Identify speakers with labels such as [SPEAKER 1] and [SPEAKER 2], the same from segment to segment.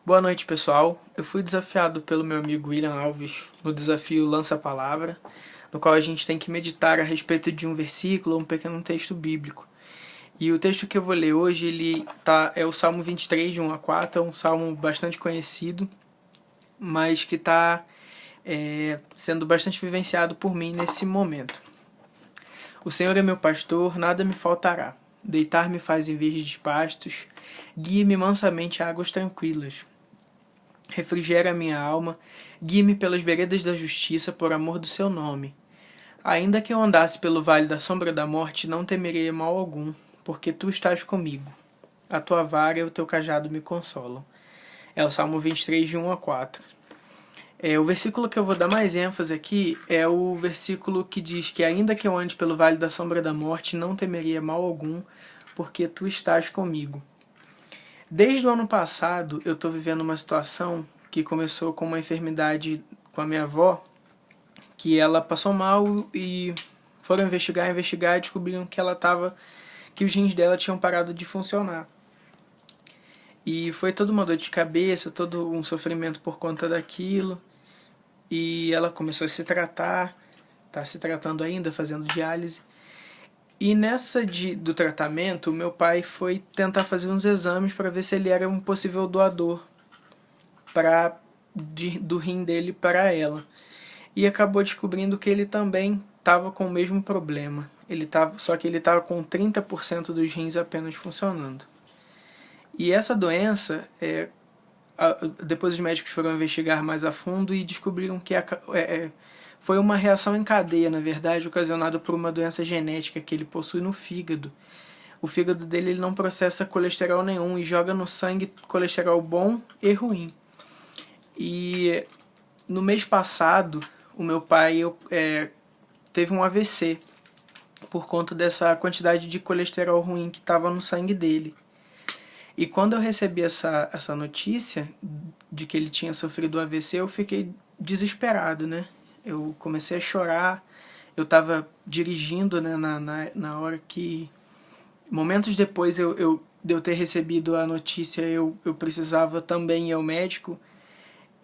[SPEAKER 1] Boa noite, pessoal. Eu fui desafiado pelo meu amigo William Alves no desafio Lança a Palavra, no qual a gente tem que meditar a respeito de um versículo ou um pequeno texto bíblico. E o texto que eu vou ler hoje é o Salmo 23, de 1 a 4, é um salmo bastante conhecido, mas que está sendo bastante vivenciado por mim nesse momento. O Senhor é meu pastor, nada me faltará. Deitar-me faz em verdes pastos, guia-me mansamente a águas tranquilas. Refrigera a minha alma, guie-me pelas veredas da justiça por amor do seu nome. Ainda que eu andasse pelo vale da sombra da morte, não temerei mal algum, porque tu estás comigo. A tua vara e o teu cajado me consolam. É o Salmo 23, de 1 a 4. O versículo que eu vou dar mais ênfase aqui é o versículo que diz que ainda que eu ande pelo vale da sombra da morte, não temeria mal algum, porque tu estás comigo. Desde o ano passado, eu estou vivendo uma situação que começou com uma enfermidade com a minha avó, que ela passou mal e foram investigar e descobriram que que os rins dela tinham parado de funcionar. E foi toda uma dor de cabeça, todo um sofrimento por conta daquilo. E ela começou a se tratar, está se tratando ainda, fazendo diálise. E do tratamento, meu pai foi tentar fazer uns exames para ver se ele era um possível doador do rim dele para ela. E acabou descobrindo que ele também estava com o mesmo problema. Só que ele estava com 30% dos rins apenas funcionando. E essa doença, depois os médicos foram investigar mais a fundo e descobriram que foi uma reação em cadeia, na verdade, ocasionada por uma doença genética que ele possui no fígado. O fígado dele ele não processa colesterol nenhum e joga no sangue colesterol bom e ruim. E no mês passado, o meu pai teve um AVC por conta dessa quantidade de colesterol ruim que estava no sangue dele. E quando eu recebi essa notícia de que ele tinha sofrido o AVC, eu fiquei desesperado, né? Eu comecei a chorar, eu estava dirigindo, né, na hora que... Momentos depois de eu ter recebido a notícia, eu precisava também ir ao médico.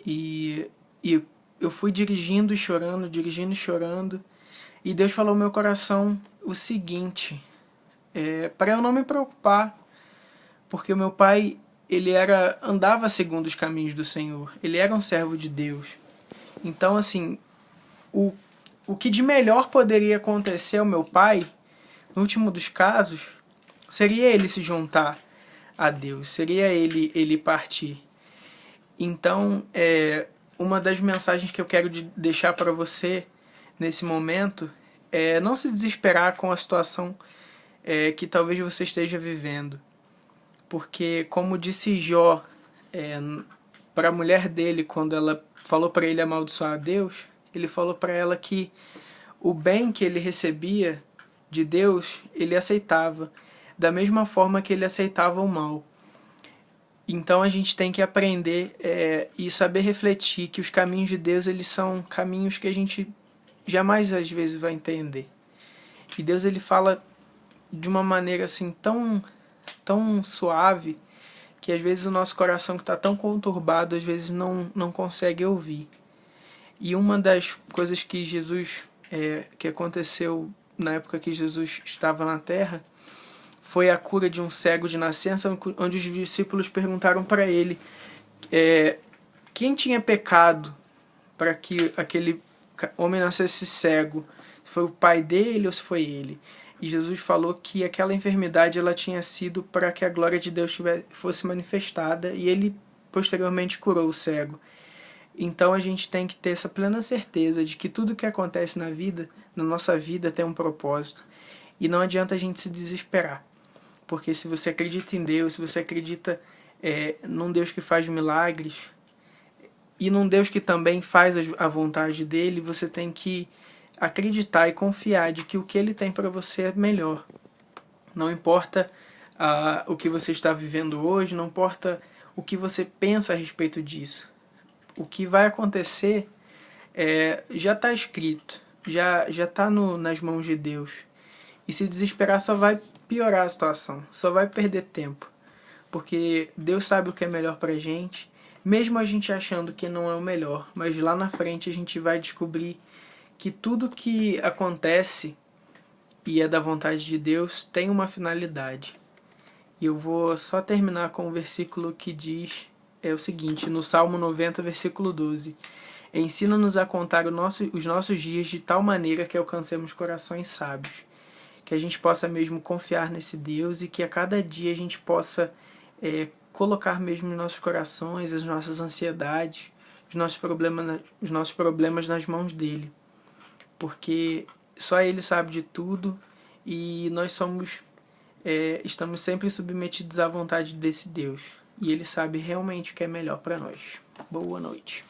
[SPEAKER 1] E eu fui dirigindo e chorando. E Deus falou no meu coração o seguinte, para eu não me preocupar, porque o meu pai andava segundo os caminhos do Senhor, ele era um servo de Deus. Então, assim, o que de melhor poderia acontecer ao meu pai, no último dos casos, seria ele se juntar a Deus, seria ele partir. Então, uma das mensagens que eu quero deixar para você nesse momento é não se desesperar com a situação que talvez você esteja vivendo. Porque, como disse Jó para a mulher dele, quando ela falou para ele amaldiçoar a Deus, ele falou para ela que o bem que ele recebia de Deus, ele aceitava, da mesma forma que ele aceitava o mal. Então a gente tem que aprender e saber refletir que os caminhos de Deus eles são caminhos que a gente jamais às vezes vai entender. E Deus ele fala de uma maneira assim tão suave que às vezes o nosso coração que está tão conturbado às vezes não consegue ouvir. E uma das coisas que que aconteceu na época que Jesus estava na Terra foi a cura de um cego de nascença, onde os discípulos perguntaram para ele quem tinha pecado para que aquele homem nascesse cego, se foi o pai dele ou se foi ele. E Jesus falou que aquela enfermidade ela tinha sido para que a glória de Deus fosse manifestada, e ele posteriormente curou o cego. Então a gente tem que ter essa plena certeza de que tudo que acontece na nossa vida tem um propósito. E não adianta a gente se desesperar. Porque se você acredita em Deus, se você acredita num Deus que faz milagres, e num Deus que também faz a vontade dele, você tem que acreditar e confiar de que o que ele tem para você é melhor. Não importa o que você está vivendo hoje, não importa o que você pensa a respeito disso. O que vai acontecer já está escrito, já está nas mãos de Deus. E se desesperar só vai piorar a situação, só vai perder tempo. Porque Deus sabe o que é melhor pra gente, Mesmo a gente achando que não é o melhor, mas lá na frente a gente vai descobrir que tudo que acontece e é da vontade de Deus tem uma finalidade. E eu vou só terminar com um versículo que diz o seguinte, no Salmo 90, versículo 12. Ensina-nos a contar os nossos dias de tal maneira que alcancemos corações sábios. Que a gente possa mesmo confiar nesse Deus e que a cada dia a gente possa colocar mesmo nos nossos corações as nossas ansiedades, os nossos problemas nas mãos dele. Porque só ele sabe de tudo e nós estamos sempre submetidos à vontade desse Deus. E ele sabe realmente o que é melhor para nós. Boa noite.